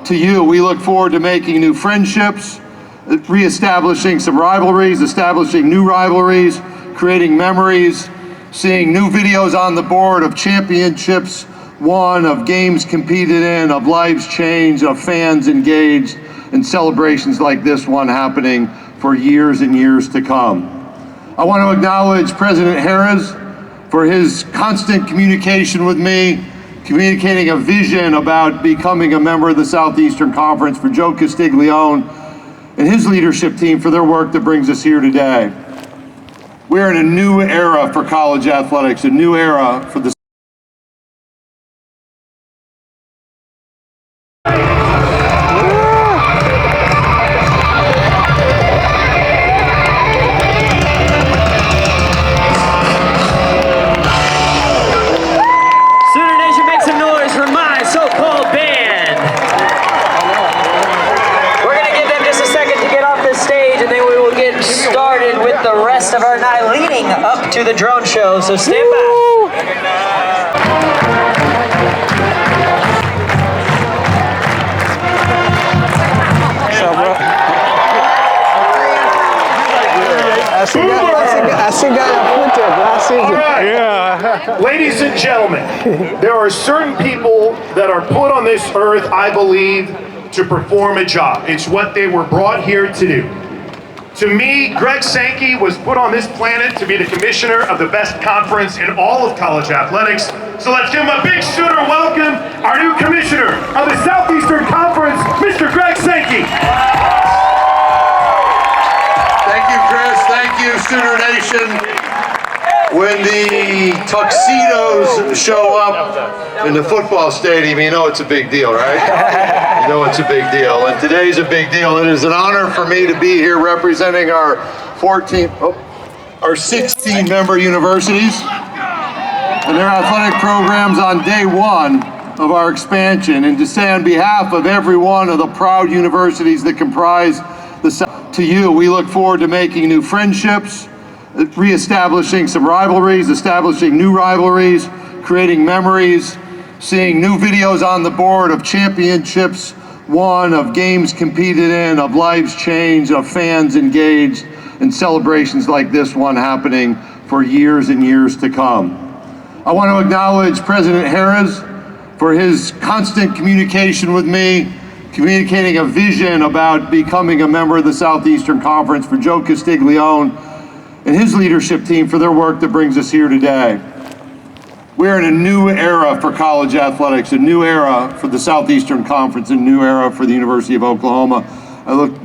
to you, we look forward to making new friendships, reestablishing some rivalries, establishing new rivalries, creating memories, seeing new videos on the board of championships won, of games competed in, of lives changed, of fans engaged, and celebrations like this one happening for years and years to come. I want to acknowledge President Harris for his constant communication with me, communicating a vision about becoming a member of the Southeastern Conference, for Joe Castiglione and his leadership team for their work that brings us here today. We're in a new era for college athletics, a new era for the of our night leading up to the drone show, so stand by. All right. Ladies and gentlemen, there are certain people that are put on this earth, I believe, to perform a job. It's what they were brought here to do. To me, Greg Sankey was put on this planet to be the commissioner of the best conference in all of college athletics. So let's give him a big Sooner welcome, our new commissioner of the Southeastern Conference, Mr. Greg Sankey. Thank you, Chris. Thank you, Sooner Nation. When the tuxedos show up in the football stadium, you know it's a big deal, right? You know it's a big deal. And today's a big deal. It is an honor for me to be here representing our 16 member universities and their athletic programs on day one of our expansion, and to say on behalf of every one of the proud universities that comprise the South, to you, we look forward to making new friendships, reestablishing some rivalries, establishing new rivalries, creating memories, seeing new videos on the board of championships won, of games competed in, of lives changed, of fans engaged, and celebrations like this one happening for years and years to come. I want to acknowledge President Harris for his constant communication with me, communicating a vision about becoming a member of the Southeastern Conference, for Joe Castiglione and his leadership team for their work that brings us here today. We're in a new era for college athletics, a new era for the Southeastern Conference, a new era for the University of Oklahoma. I look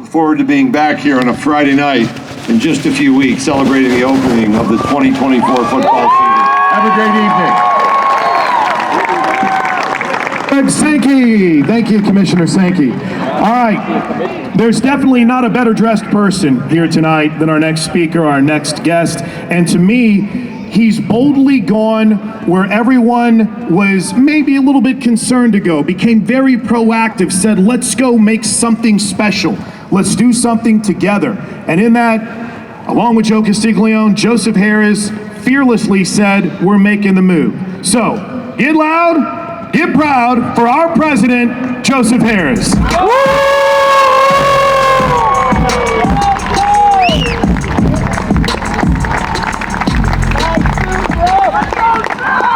forward to being back here on a Friday night in just a few weeks, celebrating the opening of the 2024 football season. Have a great evening. Greg Sankey. Thank you, Commissioner Sankey. All right, there's definitely not a better dressed person here tonight than our next speaker, our next guest. And to me, he's boldly gone where everyone was maybe a little bit concerned to go, became very proactive, said, let's go make something special. Let's do something together. And in that, along with Joe Castiglione, Joseph Harris fearlessly said, we're making the move. So, get loud, get proud for our president, Joseph Harris.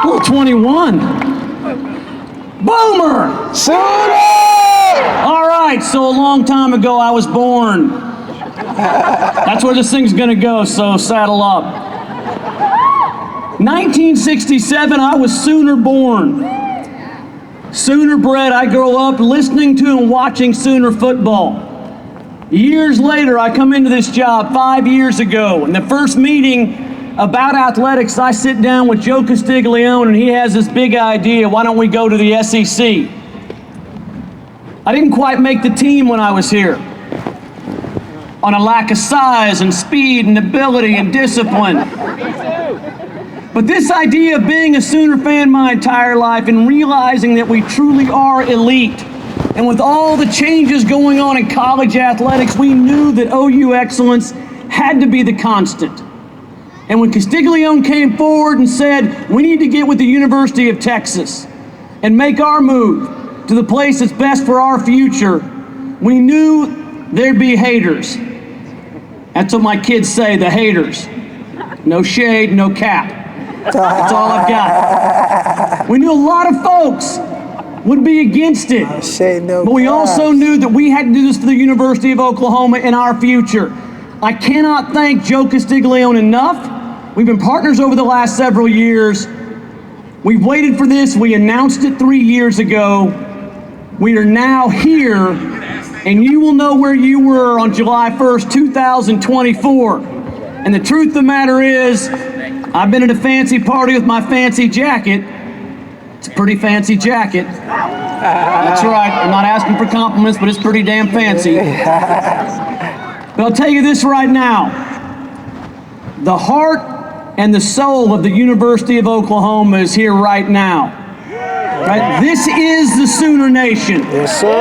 Rule 21. Boomer! All right, so a long time ago I was born. That's where this thing's gonna go, so saddle up. 1967, I was Sooner born. Sooner bred, I grew up listening to and watching Sooner football. Years later, I come into this job 5 years ago, and the first meeting about athletics, I sit down with Joe Castiglione, and he has this big idea, why don't we go to the SEC? I didn't quite make the team when I was here, on a lack of size and speed and ability and discipline. But this idea of being a Sooner fan my entire life and realizing that we truly are elite, and with all the changes going on in college athletics, we knew that OU excellence had to be the constant. And when Castiglione came forward and said, we need to get with the University of Texas and make our move, to the place that's best for our future, we knew there'd be haters. That's what my kids say, the haters. No shade, no cap. That's all I've got. We knew a lot of folks would be against it. But we also knew that we had to do this for the University of Oklahoma and our future. I cannot thank Joe Castiglione enough. We've been partners over the last several years. We've waited for this. We announced it 3 years ago. We are now here, and you will know where you were on July 1st, 2024. And the truth of the matter is, I've been at a fancy party with my fancy jacket. It's a pretty fancy jacket. That's right, I'm not asking for compliments, but it's pretty damn fancy. But I'll tell you this right now. The heart and the soul of the University of Oklahoma is here right now. Right? This is the Sooner Nation. Yes, sir.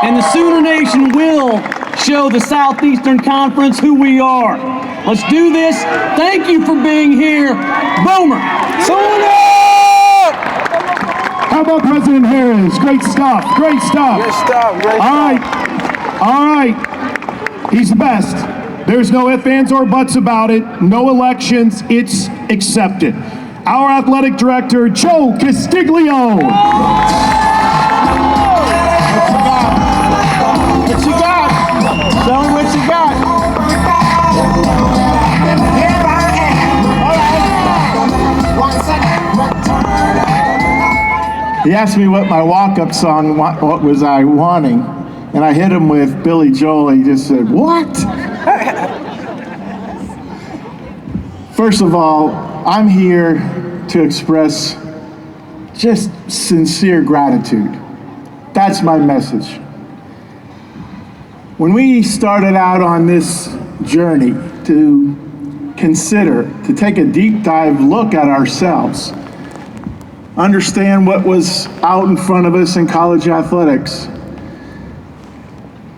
And the Sooner Nation will show the Southeastern Conference who we are. Let's do this. Thank you for being here. Boomer. Sooner! How about President Harris? Great stuff. Great stuff. Good stuff. Great All stuff. right. All right. He's the best. There's no ifs, ands, or buts about it. No elections. It's accepted. Our athletic director, Joe Castiglione. What you got? Tell me what you got. Here I am. All right. 1 second. He asked me what my walk-up song, what was I wanting, and I hit him with Billy Joel. He just said, "What?" First of all, I'm here to express just sincere gratitude. That's my message. When we started out on this journey to consider, to take a deep dive look at ourselves, understand what was out in front of us in college athletics,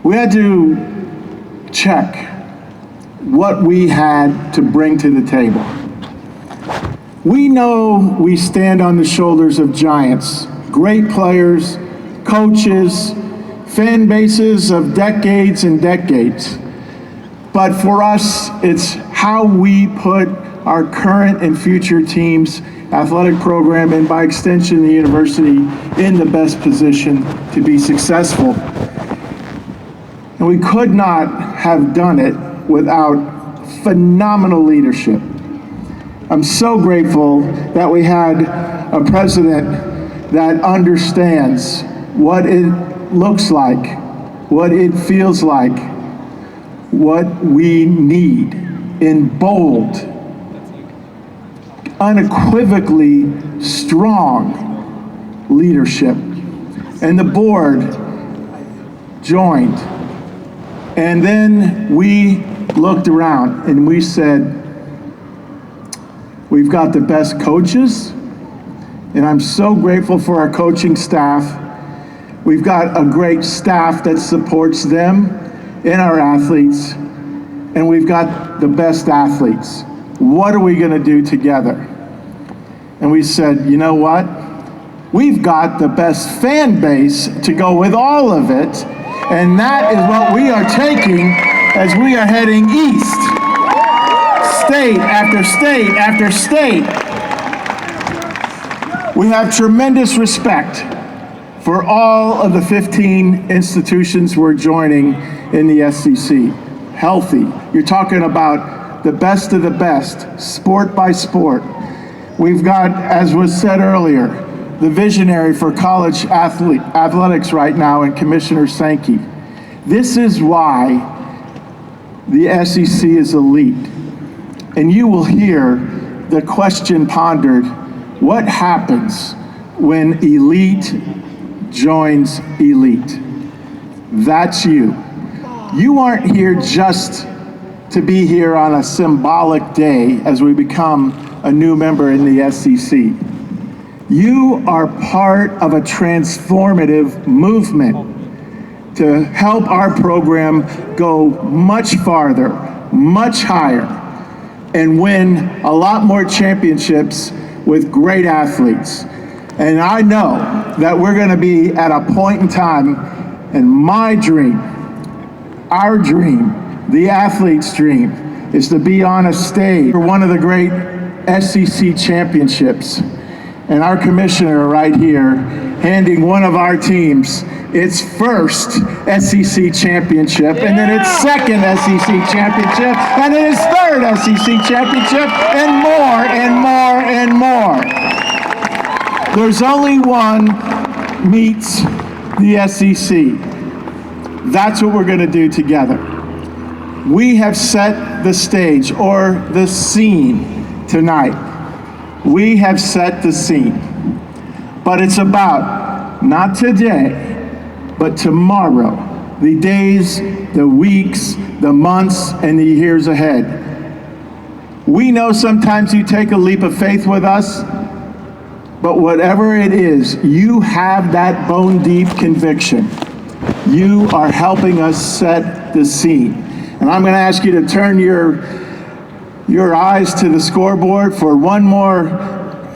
we had to check what we had to bring to the table. We know we stand on the shoulders of giants, great players, coaches, fan bases of decades and decades. But for us, it's how we put our current and future teams, athletic program, and by extension, the university, in the best position to be successful. And we could not have done it without phenomenal leadership. I'm so grateful that we had a president that understands what it looks like, what it feels like, what we need in bold, unequivocally strong leadership. And the board joined. And then we looked around and we said, we've got the best coaches, and I'm so grateful for our coaching staff. We've got a great staff that supports them and our athletes, and we've got the best athletes. What are we gonna do together? And we said, you know what? We've got the best fan base to go with all of it, and that is what we are taking as we are heading east. State after state after state. We have tremendous respect for all of the 15 institutions we're joining in the SEC. Healthy. You're talking about the best of the best, sport by sport. We've got, as was said earlier, the visionary for college athletics right now in Commissioner Sankey. This is why the SEC is elite. And you will hear the question pondered, what happens when elite joins elite? That's you. You aren't here just to be here on a symbolic day as we become a new member in the SEC. You are part of a transformative movement to help our program go much farther, much higher, and win a lot more championships with great athletes. And I know that we're going to be at a point in time, and my dream, our dream, the athlete's dream, is to be on a stage for one of the great SEC championships. And our commissioner right here, handing one of our teams its first SEC championship, and then its second SEC championship, and then its third SEC championship, and more, and more, and more. There's only one meets the SEC. That's what we're going to do together. We have set the stage, or the scene, tonight. We have set the scene. But it's about, not today, but tomorrow, the days, the weeks, the months, and the years ahead. We know sometimes you take a leap of faith with us, but whatever it is, you have that bone-deep conviction. You are helping us set the scene. And I'm going to ask you to turn your eyes to the scoreboard for one more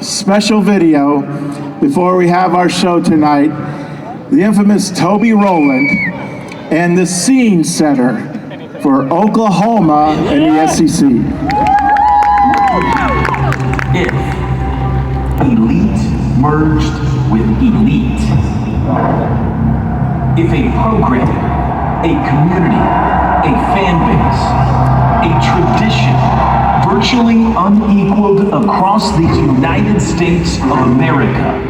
special video before we have our show tonight. The infamous Toby Rowland and the scene setter for Oklahoma and the SEC. If elite merged with elite, if a program, a community, a fan base, a tradition virtually unequaled across these United States of America,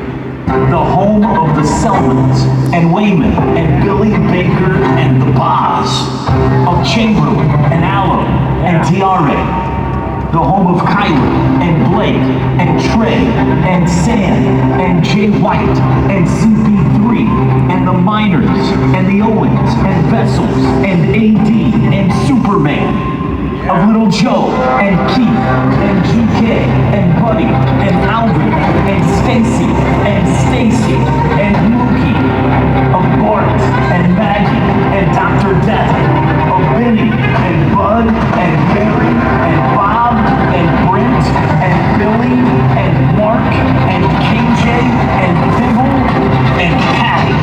the home of the Selmans and Wayman and Billy Baker and the Boz, of Chamberlain and Allo and Tiare, the home of Kyler and Blake and Trey and Sam and Jay White and CP3 and the Miners and the Owens and Vessels and AD and Superman, of Little Joe and Keith and GK and Buddy and Alvin and Stacy and Stacy and Mookie, of Bart and Maggie and Dr. Death, of Benny and Bud and Barry and Bob and Brent and Billy and Mark and KJ and Dibble and Patty,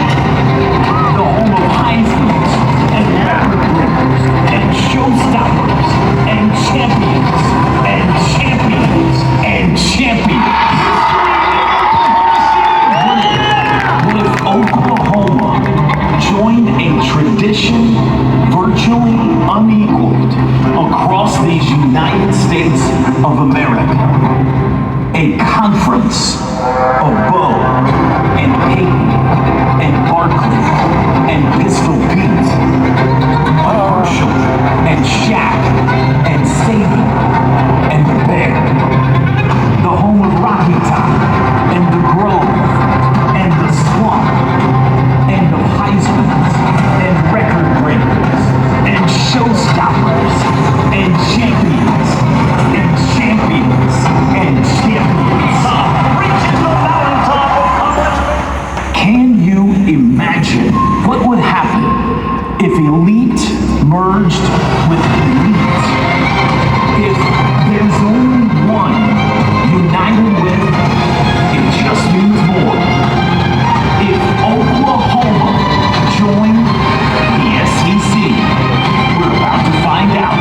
the home of Heisman's and record winners and showstoppers and champions and champions and champions. What if Oklahoma joined a tradition virtually unequaled across these United States of America? A conference of Bo and Peyton and Barkley and Pistol Pete, Herschel and Shaq and Saban and the Bear, the home of Rocky Top and the Grove and the Swamp and of Heisman's and record breakers and showstoppers and champions and champions and champions. Reaches the mountaintop of college. Can you imagine what would happen if elite merged with elite? If there's only one united with, it just means more. If Oklahoma joined the SEC, we're about to find out.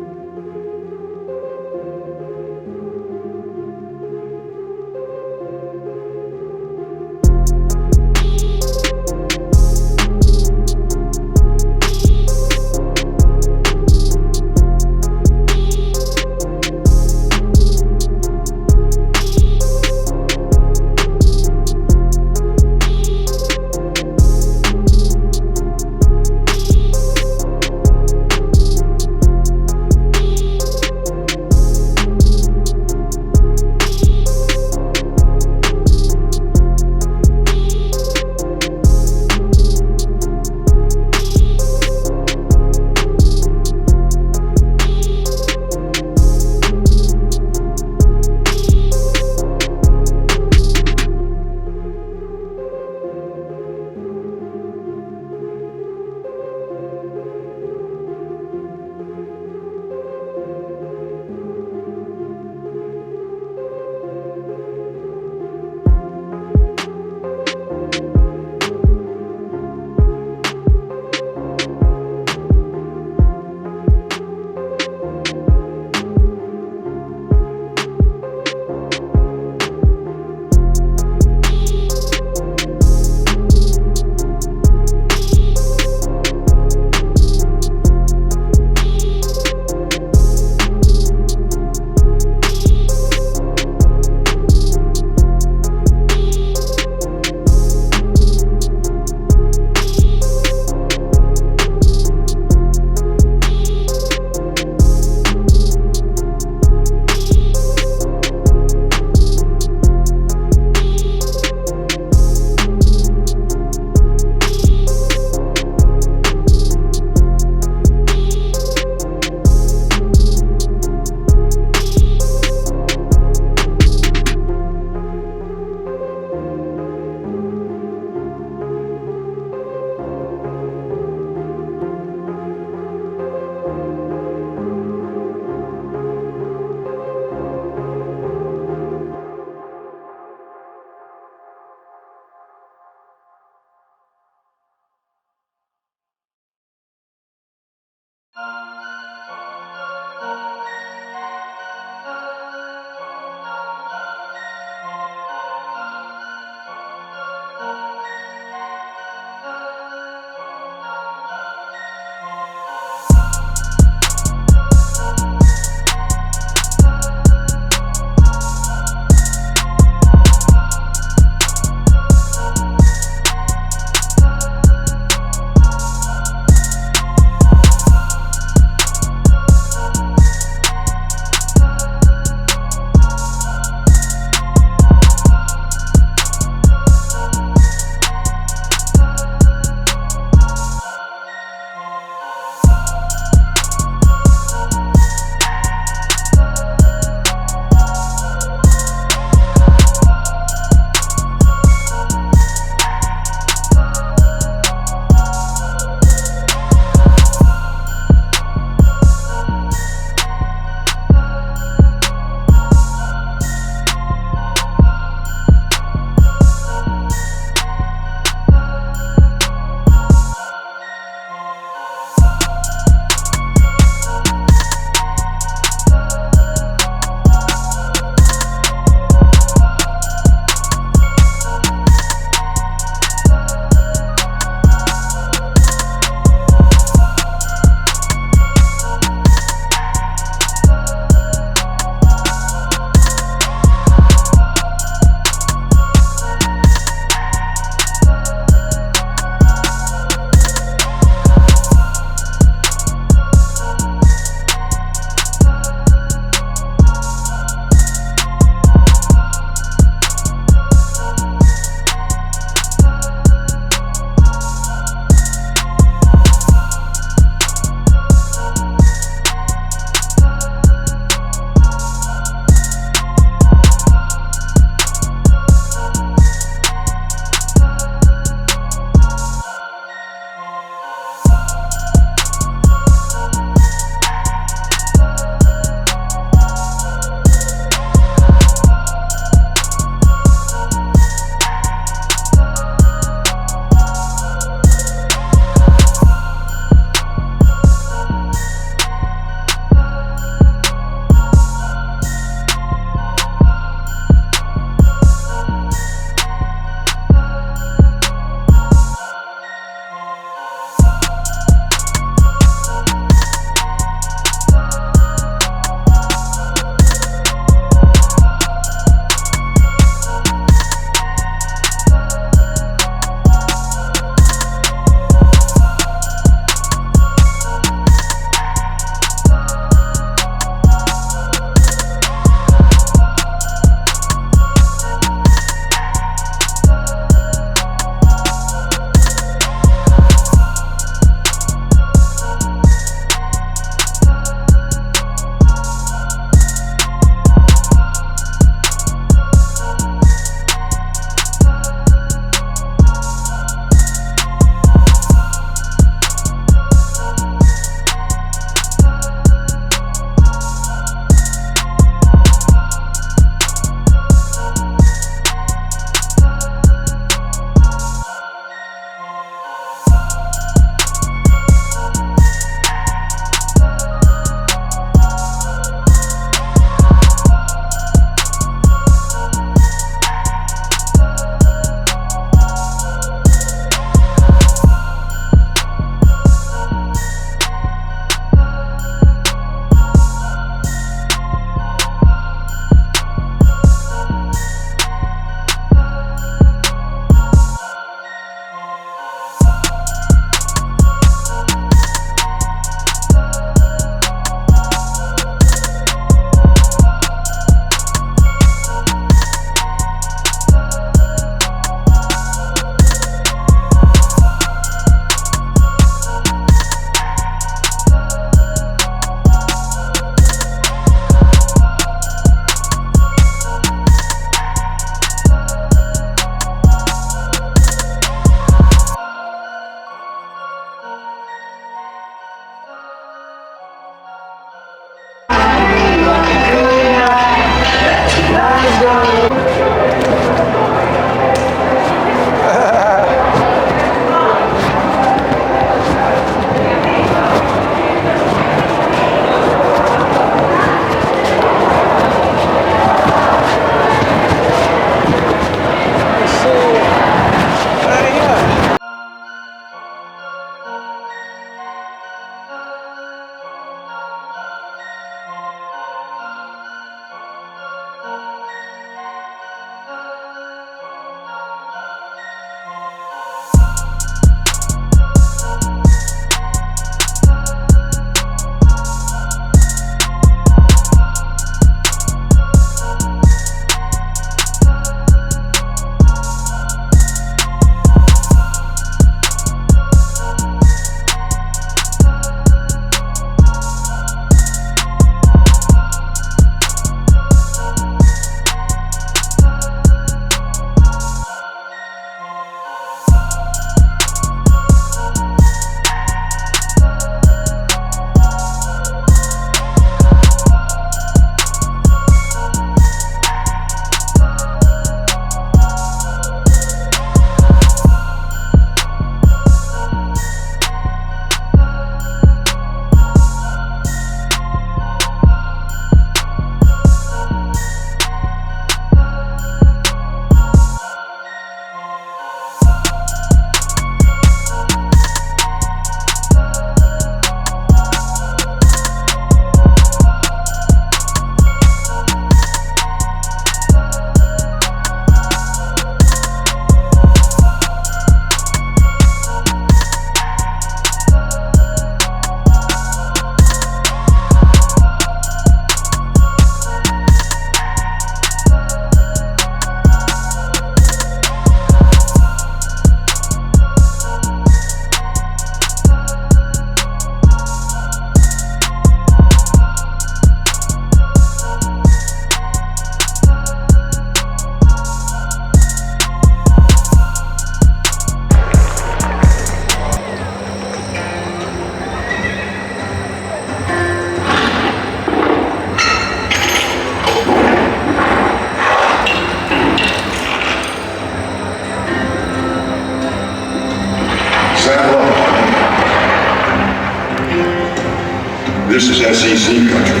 This is SEC country.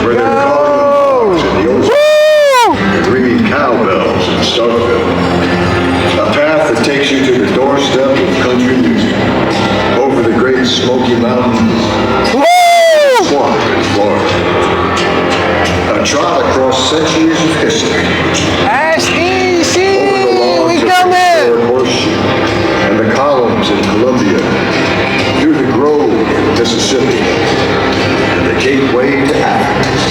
Where there are calling in the Outerspace and ringing cowbells in Starkville. A path that takes you to the doorstep of country music, over the great Smoky Mountains, swamp in Florida. A trot across centuries of history. SEC, Over the lawns we of coming. the Horseshoe and the columns in Columbia, through the grove in Mississippi, and the gateway to Athens.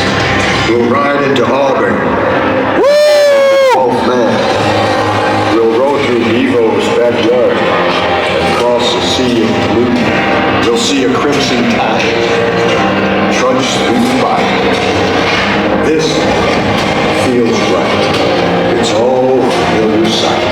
We'll ride into Auburn. Gulf Man. We'll row through Evo's backyard and cross the sea of blue. We'll see a crimson tide trudge through the fire. This feels right. It's all a familiar sight.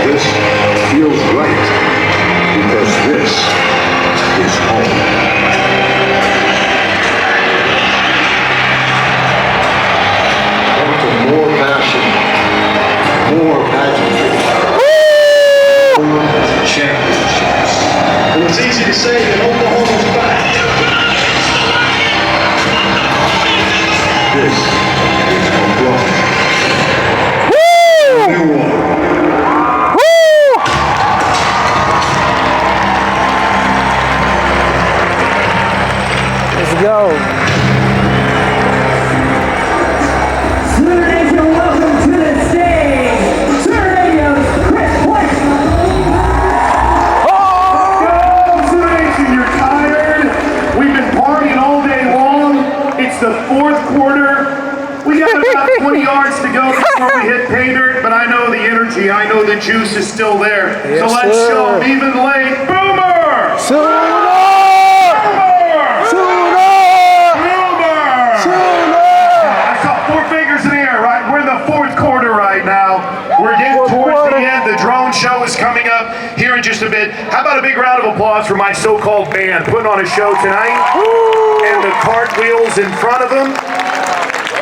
This feels right because this is home. To more passion, more pageantry, more championships. Well, it's easy to say that Oklahoma's back. This is Oklahoma. New one. Let's go. Welcome to the stage, Sooner Radio's Chris White. Sooner Nation, you're tired. We've been partying all day long. It's the fourth quarter. We got about 20 yards to go before we hit pay dirt, but I know the energy, I know the juice is still there. So Yes, let's sir. show them even late. Boomer! Sooner! I saw four fingers in the air, right? We're in the fourth quarter right now. We're getting towards the end. The drone show is coming up here in just a bit. How about a big round of applause for my so-called band putting on a show tonight? And the cartwheels in front of them.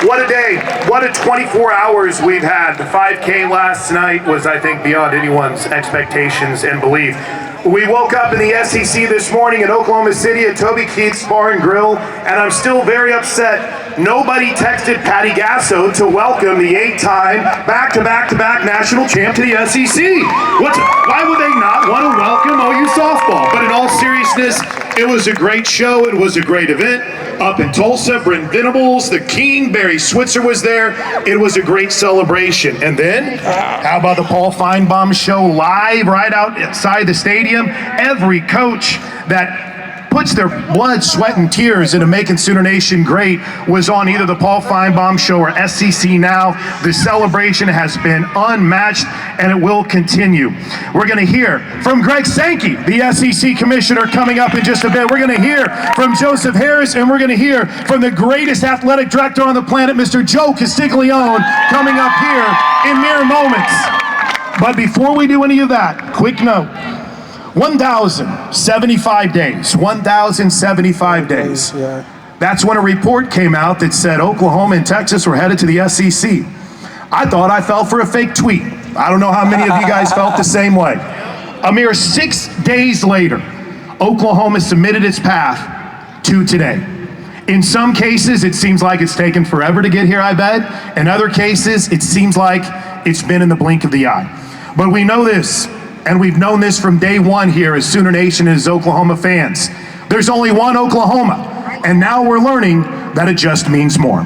What a day. What a 24 hours we've had. The 5K last night was, I think, beyond anyone's expectations and belief. We woke up in the SEC this morning in Oklahoma City at Toby Keith's Bar and Grill, and I'm still very upset. Nobody texted Patty Gasso to welcome the 8-time back-to-back-to-back national champ to the SEC. Why would they not want to welcome OU softball? But in all seriousness, it was a great show. It was a great event. Up in Tulsa, Brent Venables, the King, Barry Switzer was there. It was a great celebration. And then, how about the Paul Feinbaum show live right outside the stadium? Every coach that puts their blood, sweat, and tears into making Sooner Nation great was on either the Paul Feinbaum show or SEC Now. The celebration has been unmatched, and it will continue. We're going to hear from Greg Sankey, the SEC commissioner, coming up in just a bit. We're going to hear from Joseph Harris, and we're going to hear from the greatest athletic director on the planet, Mr. Joe Castiglione, coming up here in mere moments. But before we do any of that, quick note. 1,075 days. 1,075 days. That's when a report came out that said Oklahoma and Texas were headed to the SEC. I thought I fell for a fake tweet. I don't know how many of you guys felt the same way. A mere 6 days later, Oklahoma submitted its path to today. In some cases, it seems like it's taken forever to get here, I bet. In other cases, it seems like it's been in the blink of the eye. But we know this. And we've known this from day one here as Sooner Nation and as Oklahoma fans. There's only one Oklahoma, and now we're learning that it just means more.